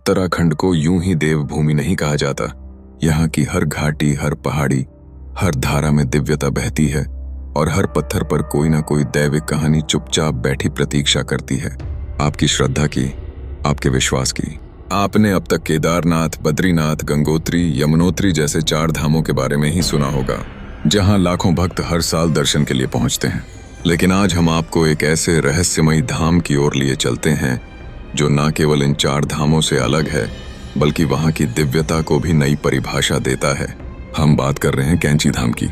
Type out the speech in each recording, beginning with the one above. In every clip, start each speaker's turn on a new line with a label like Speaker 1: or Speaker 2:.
Speaker 1: उत्तराखंड को यूं ही देवभूमि नहीं कहा जाता। यहाँ की हर घाटी, हर पहाड़ी, हर धारा में दिव्यता बहती है और हर पत्थर पर कोई ना कोई दैविक कहानी चुपचाप बैठी प्रतीक्षा करती है आपकी श्रद्धा की, आपके विश्वास की। आपने अब तक केदारनाथ, बद्रीनाथ, गंगोत्री, यमुनोत्री जैसे 4 धामों के बारे में ही सुना होगा, जहां लाखों भक्त हर साल दर्शन के लिए पहुंचते हैं। लेकिन आज हम आपको एक ऐसे रहस्यमयी धाम की ओर लिए चलते हैं जो न केवल इन 4 धामों से अलग है, बल्कि वहां की दिव्यता को भी नई परिभाषा देता है। हम बात कर रहे हैं कैंची धाम की,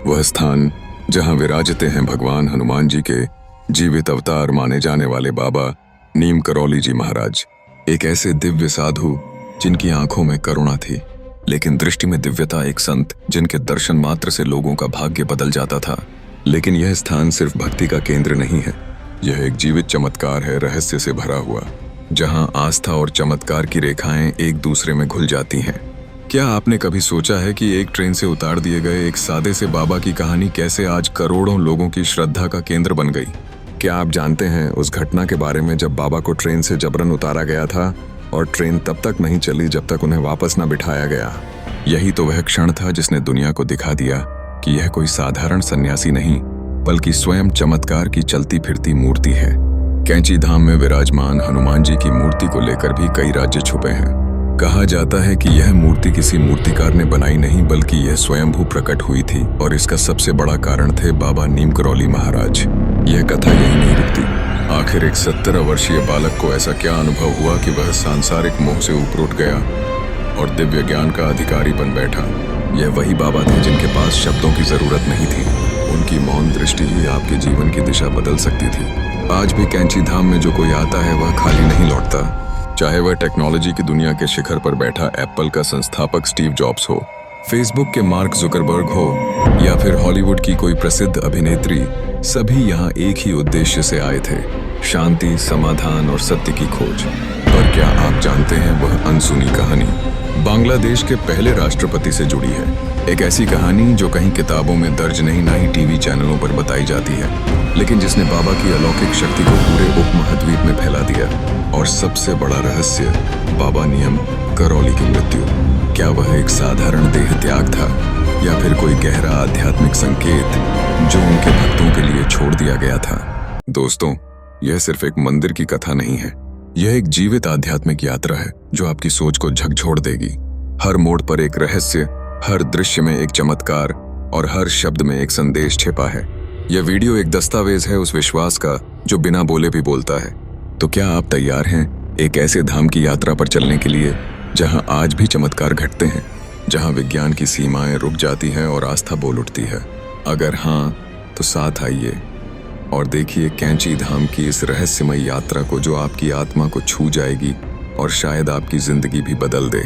Speaker 1: वह स्थान जहां विराजते हैं भगवान हनुमान जी के जीवित अवतार माने जाने वाले बाबा नीम करौली जी महाराज। एक ऐसे दिव्य साधु जिनकी आंखों में करुणा थी, लेकिन दृष्टि में दिव्यता। एक संत जिनके दर्शन मात्र से लोगों का भाग्य बदल जाता था। लेकिन यह स्थान सिर्फ भक्ति का केंद्र नहीं है, यह एक जीवित चमत्कार है, रहस्य से भरा हुआ, जहां आस्था और चमत्कार की रेखाएं एक दूसरे में घुल जाती हैं। क्या आपने कभी सोचा है कि एक ट्रेन से उतार दिए गए एक सादे से बाबा की कहानी कैसे आज करोड़ों लोगों की श्रद्धा का केंद्र बन गई? क्या आप जानते हैं उस घटना के बारे में जब बाबा को ट्रेन से जबरन उतारा गया था और ट्रेन तब तक नहीं चली जब तक उन्हें वापस न बिठाया गया? यही तो वह क्षण था जिसने दुनिया को दिखा दिया कि यह कोई साधारण सन्यासी नहीं, बल्कि स्वयं चमत्कार की चलती फिरती मूर्ति है। कैंची धाम में विराजमान हनुमान जी की मूर्ति को लेकर भी कई राज्य छुपे हैं। कहा जाता है कि यह मूर्ति किसी मूर्तिकार ने बनाई नहीं, बल्कि यह स्वयंभू प्रकट हुई थी और इसका सबसे बड़ा कारण थे बाबा नीम करौली महाराज। यह कथा यही नहीं रुकती। आखिर एक 17 वर्षीय बालक को ऐसा क्या अनुभव हुआ कि वह सांसारिक मोह से ऊपर उठ गया और दिव्य ज्ञान का अधिकारी बन बैठा? यह वही बाबा थे जिनके पास शब्दों की जरूरत नहीं थी। उनकी मौन दृष्टि ही आपके जीवन की दिशा बदल सकती थी। आज भी कैंची धाम में जो कोई आता है वह खाली नहीं लौटता। चाहे वह टेक्नोलॉजी की दुनिया के शिखर पर बैठा एप्पल का संस्थापक स्टीव जॉब्स हो, फेसबुक के मार्क जुकरबर्ग हो या फिर हॉलीवुड की कोई प्रसिद्ध अभिनेत्री, सभी यहाँ एक ही उद्देश्य से आए थे, शांति, समाधान और सत्य की खोज। पर क्या आप जानते हैं वह अनसुनी कहानी बांग्लादेश के पहले राष्ट्रपति से जुड़ी है। एक ऐसी कहानी जो कहीं किताबों में दर्ज नहीं, ना ही टीवी चैनलों पर बताई जाती है, लेकिन जिसने बाबा की अलौकिक शक्ति को पूरे उपमहाद्वीप में फैला दिया। और सबसे बड़ा रहस्य, बाबा नीम करौली की मृत्यु। क्या वह एक साधारण देह त्याग था या फिर कोई गहरा आध्यात्मिक संकेत जो उनके भक्तों के लिए छोड़ दिया गया था? दोस्तों, यह सिर्फ एक मंदिर की कथा नहीं है, यह एक जीवित आध्यात्मिक यात्रा है जो आपकी सोच को झकझोर देगी। हर मोड़ पर एक रहस्य, हर दृश्य में एक चमत्कार और हर शब्द में एक संदेश छिपा है। यह वीडियो एक दस्तावेज है उस विश्वास का जो बिना बोले भी बोलता है। तो क्या आप तैयार हैं एक ऐसे धाम की यात्रा पर चलने के लिए जहां आज भी चमत्कार घटते हैं, जहां विज्ञान की सीमाएं रुक जाती हैं और आस्था बोल उठती है? अगर हाँ, तो साथ आइए और देखिए कैंची धाम की इस रहस्यमय यात्रा को जो आपकी आत्मा को छू जाएगी और शायद आपकी जिंदगी भी बदल दे।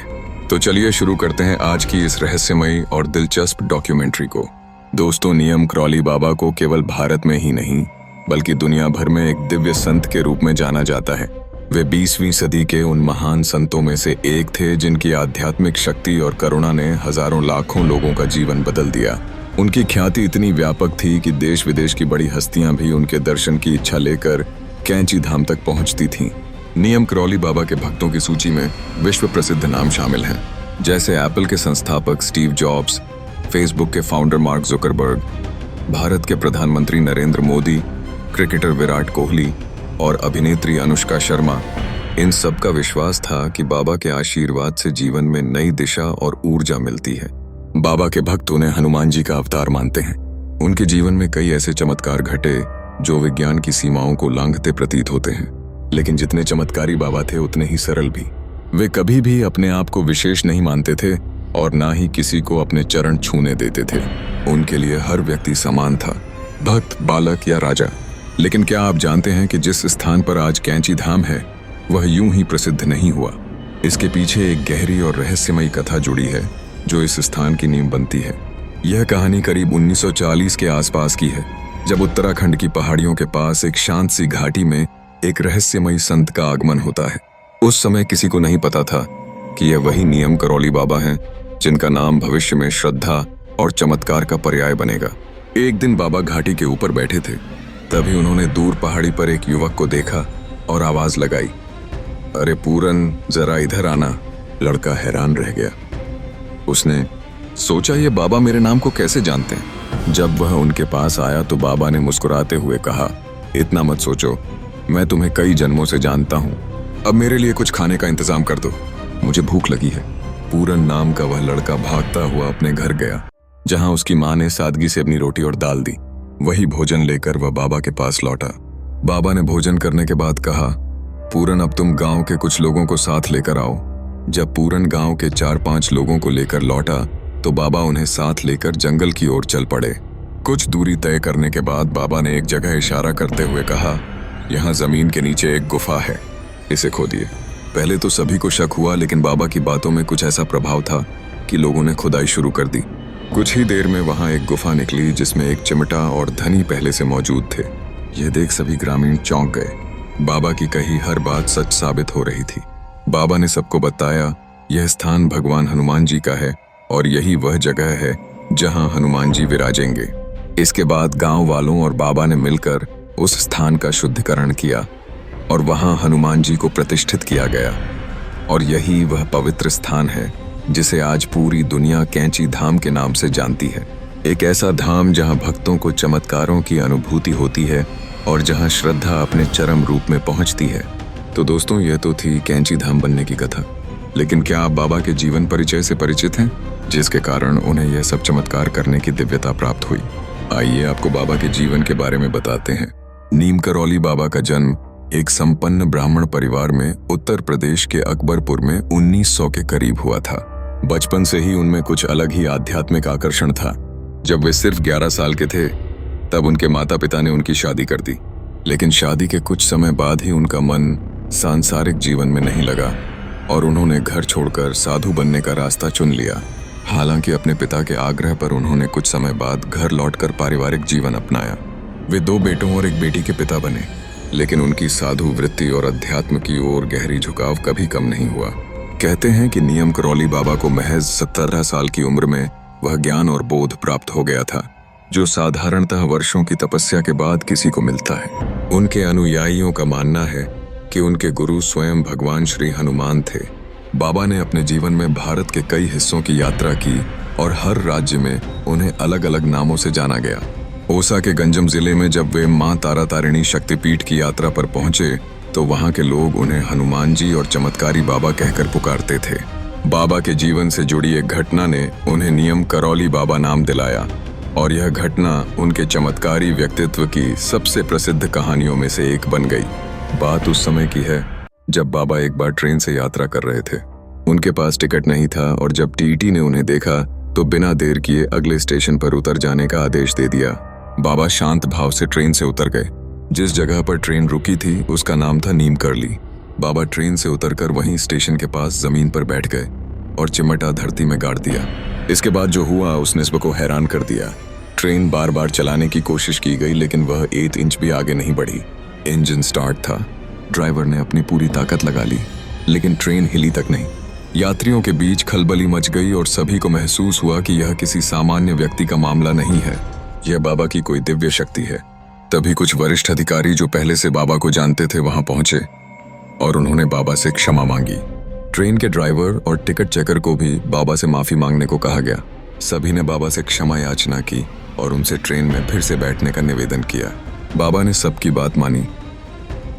Speaker 1: तो चलिए शुरू करते हैं आज की इस रहस्यमयी और दिलचस्प डॉक्यूमेंट्री को। दोस्तों, नीम करौली बाबा को केवल भारत में ही नहीं, बल्कि दुनिया भर में एक दिव्य संत के रूप में जाना जाता है। वे 20वीं सदी के उन महान संतों में से एक थे जिनकी आध्यात्मिक शक्ति और करुणा ने हजारों लाखों लोगों का जीवन बदल दिया। उनकी ख्याति इतनी व्यापक थी कि देश विदेश की बड़ी हस्तियां भी उनके दर्शन की इच्छा लेकर कैंची धाम तक पहुंचती थीं। नीम करौली बाबा के भक्तों की सूची में विश्व प्रसिद्ध नाम शामिल हैं, जैसे एप्पल के संस्थापक स्टीव जॉब्स, फेसबुक के फाउंडर मार्क जुकरबर्ग, भारत के प्रधानमंत्री नरेंद्र मोदी, क्रिकेटर विराट कोहली और अभिनेत्री अनुष्का शर्मा। इन सब का विश्वास था कि बाबा के आशीर्वाद से जीवन में नई दिशा और ऊर्जा मिलती है। बाबा के भक्त उन्हें हनुमान जी का अवतार मानते हैं। उनके जीवन में कई ऐसे चमत्कार घटे जो विज्ञान की सीमाओं को लांघते प्रतीत होते हैं, लेकिन जितने चमत्कारी बाबा थे उतने ही सरल भी। वे कभी भी अपने आप को विशेष नहीं मानते थे और ना ही किसी को अपने चरण छूने देते थे। उनके लिए हर व्यक्ति समान था, भक्त, बालक या राजा। लेकिन क्या आप जानते हैं कि जिस स्थान पर आज कैंची धाम है वह यूं ही प्रसिद्ध नहीं हुआ। इसके पीछे एक गहरी और रहस्यमयी कथा जुड़ी है जो इस स्थान की नींव बनती है। यह कहानी करीब 1940 के आसपास की है, जब उत्तराखंड की पहाड़ियों के पास एक शांत सी घाटी में एक रहस्यमयी संत का आगमन होता है। उस समय किसी को नहीं पता था कि यह वही नीम करौली बाबा हैं जिनका नाम भविष्य में श्रद्धा और चमत्कार का पर्याय बनेगा। एक दिन बाबा घाटी के ऊपर बैठे थे, तभी उन्होंने दूर पहाड़ी पर एक युवक को देखा और आवाज लगाई, अरे पूरन, जरा इधर आना। लड़का हैरान रह गया। उसने सोचा ये बाबा मेरे नाम को कैसे जानते हैं। जब वह उनके पास आया तो बाबा ने मुस्कुराते हुए कहा, इतना मत सोचो, मैं तुम्हें कई जन्मों से जानता हूँ। अब मेरे लिए कुछ खाने का इंतजाम कर दो, मुझे भूख लगी है। पूरन नाम का वह लड़का भागता हुआ अपने घर गया, जहाँ उसकी माँ ने सादगी से अपनी रोटी और दाल दी। वही भोजन लेकर वह बाबा के पास लौटा। बाबा ने भोजन करने के बाद कहा, पूरन अब तुम गांव के कुछ लोगों को साथ लेकर आओ। जब पूरन गांव के 4-5 लोगों को लेकर लौटा तो बाबा उन्हें साथ लेकर जंगल की ओर चल पड़े। कुछ दूरी तय करने के बाद बाबा ने एक जगह इशारा करते हुए कहा, यहाँ जमीन के नीचे एक गुफा है, इसे खोदिए। पहले तो सभी को शक हुआ, लेकिन बाबा की बातों में कुछ ऐसा प्रभाव था कि लोगों ने खुदाई शुरू कर दी। कुछ ही देर में वहां एक गुफा निकली जिसमें एक चिमटा और धनी पहले से मौजूद थे। यह देख सभी ग्रामीण चौंक गए। बाबा की कही हर बात सच साबित हो रही थी। बाबा ने सबको बताया, यह स्थान भगवान हनुमान जी का है और यही वह जगह है जहां हनुमान जी विराजेंगे। इसके बाद गांव वालों और बाबा ने मिलकर उस स्थान का शुद्धिकरण किया और वहां हनुमान जी को प्रतिष्ठित किया गया। और यही वह पवित्र स्थान है जिसे आज पूरी दुनिया कैंची धाम के नाम से जानती है। एक ऐसा धाम जहां भक्तों को चमत्कारों की अनुभूति होती है और जहां श्रद्धा अपने चरम रूप में पहुंचती है। तो दोस्तों, यह तो थी कैंची धाम बनने की कथा। लेकिन क्या आप बाबा के जीवन परिचय से परिचित हैं, जिसके कारण उन्हें यह सब चमत्कार करने की दिव्यता प्राप्त हुई? आइए आपको बाबा के जीवन के बारे में बताते हैं। नीम करौली बाबा का जन्म एक संपन्न ब्राह्मण परिवार में उत्तर प्रदेश के अकबरपुर में 1900 के करीब हुआ था। बचपन से ही उनमें कुछ अलग ही आध्यात्मिक आकर्षण था। जब वे सिर्फ 11 साल के थे तब उनके माता पिता ने उनकी शादी कर दी। लेकिन शादी के कुछ समय बाद ही उनका मन सांसारिक जीवन में नहीं लगा और उन्होंने घर छोड़कर साधु बनने का रास्ता चुन लिया। हालांकि अपने पिता के आग्रह पर उन्होंने कुछ समय बाद घर लौटकर पारिवारिक जीवन अपनाया। वे 2 बेटों और 1 बेटी के पिता बने, लेकिन उनकी साधु वृत्ति और अध्यात्म की ओर गहरी झुकाव कभी कम नहीं हुआ। कहते हैं कि नियम करौली बाबा को महज 17 साल की उम्र में वह ज्ञान और बोध प्राप्त हो गया था, जो साधारणतः वर्षों की तपस्या के बाद किसी को मिलता है। उनके अनुयायियों का मानना है कि उनके गुरु स्वयं भगवान श्री हनुमान थे। बाबा ने अपने जीवन में भारत के कई हिस्सों की यात्रा की और हर राज्य में उन्हें अलग अलग नामों से जाना गया। ओसा के गंजम जिले में जब वे मां तारा तारिणी शक्तिपीठ की यात्रा पर पहुंचे तो वहां के लोग उन्हें हनुमान जी और चमत्कारी बाबा कहकर पुकारते थे। बाबा के जीवन से जुड़ी एक घटना ने उन्हें नियम करौली बाबा नाम दिलाया और यह घटना उनके चमत्कारी व्यक्तित्व की सबसे प्रसिद्ध कहानियों में से एक बन गई। बात उस समय की है जब बाबा एक बार ट्रेन से यात्रा कर रहे थे। उनके पास टिकट नहीं था और जब टीटी ने उन्हें देखा तो बिना देर किए अगले स्टेशन पर उतर जाने का आदेश दे दिया। बाबा शांत भाव से ट्रेन से उतर गए। जिस जगह पर ट्रेन रुकी थी उसका नाम था नीम करली। बाबा ट्रेन से उतरकर वहीं स्टेशन के पास जमीन पर बैठ गए और चिमटा धरती में गाड़ दिया। इसके बाद जो हुआ उसने सबको हैरान कर दिया। ट्रेन बार बार चलाने की कोशिश की गई लेकिन वह 1 इंच भी आगे नहीं बढ़ी। इंजन स्टार्ट था, ड्राइवर ने अपनी पूरी ताकत लगा ली, लेकिन ट्रेन हिली तक नहीं। यात्रियों के बीच खलबली मच गई और सभी को महसूस हुआ कि यह किसी सामान्य व्यक्ति का मामला नहीं है, यह बाबा की कोई दिव्य शक्ति है। तभी कुछ वरिष्ठ अधिकारी जो पहले से बाबा को जानते थे वहां पहुंचे और उन्होंने बाबा से क्षमा मांगी। ट्रेन के ड्राइवर और टिकट चेकर को भी बाबा से माफी मांगने को कहा गया। सभी ने बाबा से क्षमा याचना की और उनसे ट्रेन में फिर से बैठने का निवेदन किया। बाबा ने सबकी बात मानी,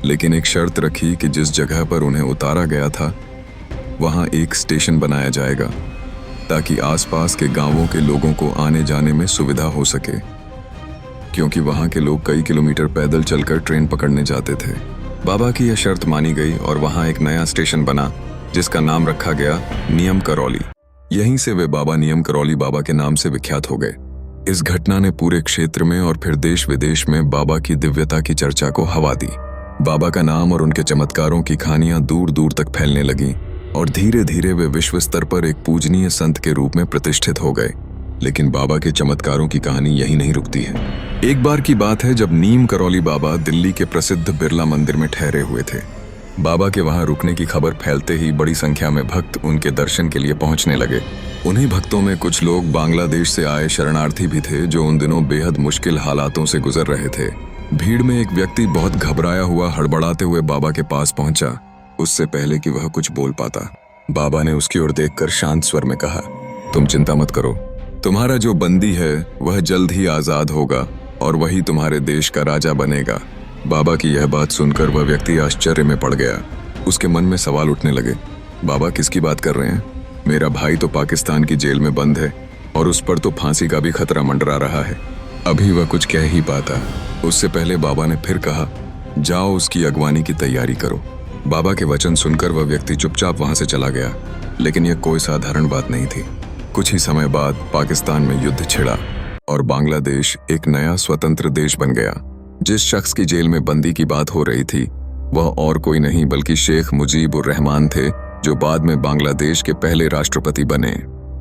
Speaker 1: लेकिन एक शर्त रखी कि जिस जगह पर उन्हें उतारा गया था वहां एक स्टेशन बनाया जाएगा ताकि आसपास के गांवों के लोगों को आने जाने में सुविधा हो सके, क्योंकि वहां के लोग कई किलोमीटर पैदल चलकर ट्रेन पकड़ने जाते थे। बाबा की यह शर्त मानी गई और वहां एक नया स्टेशन बना जिसका नाम रखा गया नियम करौली। यहीं से वे बाबा नियम करौली बाबा के नाम से विख्यात हो गए। इस घटना ने पूरे क्षेत्र में और फिर देश विदेश में बाबा की दिव्यता की चर्चा को हवा दी। बाबा का नाम और उनके चमत्कारों की कहानियां दूर दूर तक फैलने लगी और धीरे धीरे वे विश्व स्तर पर एक पूजनीय संत के रूप में प्रतिष्ठित हो गए। लेकिन बाबा के चमत्कारों की कहानी यही नहीं रुकती है। एक बार की बात है जब नीम करौली बाबा दिल्ली के प्रसिद्ध बिरला मंदिर में ठहरे हुए थे। बाबा के वहां रुकने की खबर फैलते ही बड़ी संख्या में भक्त उनके दर्शन के लिए पहुंचने लगे। उन्हीं भक्तों में कुछ लोग बांग्लादेश से आए शरणार्थी भी थे जो उन दिनों बेहद मुश्किल हालातों से गुजर रहे थे। भीड़ में एक व्यक्ति बहुत घबराया हुआ हड़बड़ाते हुए बाबा के पास पहुंचा। उससे पहले कि वह कुछ बोल पाता। बाबा ने उसकी ओर देखकर शांत स्वर में कहा, तुम चिंता मत करो, तुम्हारा जो बंदी है वह जल्द ही आजाद होगा और वही तुम्हारे देश का राजा बनेगा। बाबा की यह बात सुनकर वह व्यक्ति आश्चर्य में पड़ गया। उसके मन में सवाल उठने लगे, बाबा किसकी बात कर रहे हैं? मेरा भाई तो पाकिस्तान की जेल में बंद है और उस पर तो फांसी का भी खतरा मंडरा रहा है। अभी वह कुछ कह ही पाता, उससे पहले बाबा ने फिर कहा, जाओ उसकी अगवानी की तैयारी करो। बाबा के वचन सुनकर वह व्यक्ति चुपचाप वहां से चला गया, लेकिन यह कोई साधारण बात नहीं थी। कुछ ही समय बाद पाकिस्तान में युद्ध छिड़ा और बांग्लादेश एक नया स्वतंत्र देश बन गया। जिस शख्स की जेल में बंदी की बात हो रही थी वह और कोई नहीं बल्कि शेख मुजीबुर रहमान थे, जो बाद में बांग्लादेश के पहले राष्ट्रपति बने।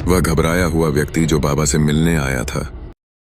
Speaker 1: वह घबराया हुआ व्यक्ति जो बाबा से मिलने आया था